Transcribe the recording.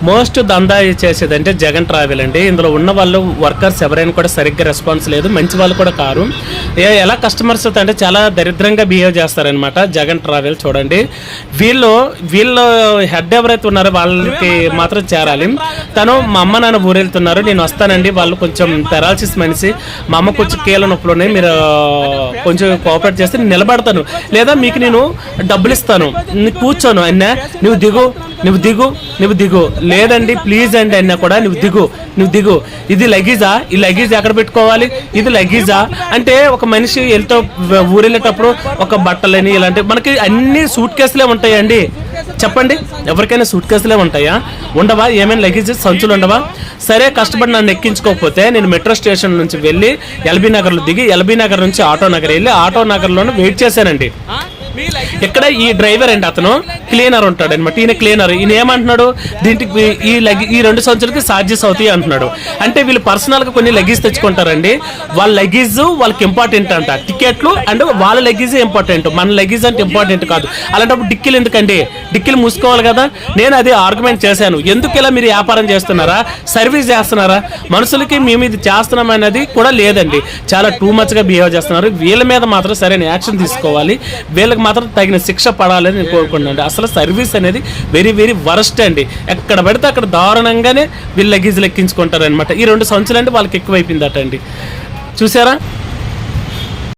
Most దందా చేసేదంటే Jagan travel అండి. ఇందులో ఉన్న వాళ్ళు వర్కర్స్ ఎవరైనా కూడా సరిగ్గా రెస్పాన్స్ లేదు, మంచి వాళ్ళు కూడా కారు. ఎలా కస్టమర్స్ అంటే చాలా దరిద్రంగా బిహేవ్ చేస్తారనమాట జగన్ ట్రావెల్. చూడండి, వీళ్ళు హెడ్ ఎవరైతే ఉన్నారో వాళ్ళకి మాత్రం చేరాలి. తను మా అమ్మ నాన్న ఊరెళ్తున్నారు, నేను వస్తానండి, వాళ్ళు కొంచెం పెరాలసిస్ మనిషి, మా అమ్మ కొంచెం కీళ్ళ నొప్పులు ఉన్నాయి, మీరు కొంచెం కోఆపరేట్ చేస్తే నేను నిలబడతాను, లేదా మీకు నేను డబ్బులు ఇస్తాను, కూర్చోను అన్నా, నువ్వు దిగు లేదండి ప్లీజ్ అండి అన్నా కూడా నువ్వు దిగు. ఇది లగేజా? ఈ లగేజ్ ఎక్కడ పెట్టుకోవాలి? ఇది లగేజా అంటే ఒక మనిషి ఊరెళ్ళేటప్పుడు ఒక బట్టలని ఇలాంటి మనకి అన్ని సూట్ కేసులే ఉంటాయండి. చెప్పండి, ఎవరికైనా సూట్ కేసులే ఉంటాయా? ఉండవా? ఏమైనా లగేజ్ సంచులు ఉండవా? సరే, కష్టపడి నన్ను ఎక్కించుకోకపోతే నేను మెట్రో స్టేషన్ నుంచి వెళ్ళి ఎల్బీ నగర్లో దిగి ఎల్బీ నగర్ నుంచి ఆటో నగర్ వెళ్ళి ఆటో నగర్లోనే వెయిట్ చేశానండి. ఇక్కడ ఈ డ్రైవర్ అండి, అతను క్లీనర్ ఉంటాడు అనమాట. ఈయన క్లీనర్. ఈయన ఏమంటున్నాడు, దీనికి ఈ 2 సంచులకి ఛార్జెస్ అవుతాయి అంటున్నాడు. అంటే వీళ్ళు పర్సనల్గా కొన్ని లగేజ్ తెచ్చుకుంటారండి. వాళ్ళ లగేజ్ వాళ్ళకి ఇంపార్టెంట్ అంట, టికెట్లు అండ్ వాళ్ళ లగేజ్ ఇంపార్టెంట్, మన లగేజ్ అంటే ఇంపార్టెంట్ కాదు. అలాంటప్పుడు డిక్కీలు ఎందుకండి? డిక్కీలు మూసుకోవాలి కదా. నేను అది ఆర్గ్యుమెంట్ చేశాను, ఎందుకు ఇలా మీరు వ్యాపారం చేస్తున్నారా, సర్వీస్ చేస్తున్నారా, మనుషులకి మేము ఇది చేస్తున్నాం అనేది కూడా లేదండి. చాలా టూ మచ్గా బిహేవ్ చేస్తున్నారు. వీళ్ళ మీద మాత్రం సరైన యాక్షన్ తీసుకోవాలి, వీళ్ళకి మాత్రం తగిన శిక్ష పడాలని నేను కోరుకుంటున్నాను. అసలు సర్వీస్ అనేది వెరీ వెరీ వరస్ట్ అండి. ఎక్కడ పడితే అక్కడ దారుణంగానే వీళ్ళు లగేజ్ లెక్కించుకుంటారు అనమాట. ఈ 2 సంచులు అంటే వాళ్ళకి ఎక్కువైపోయిందట అండి. చూసారా?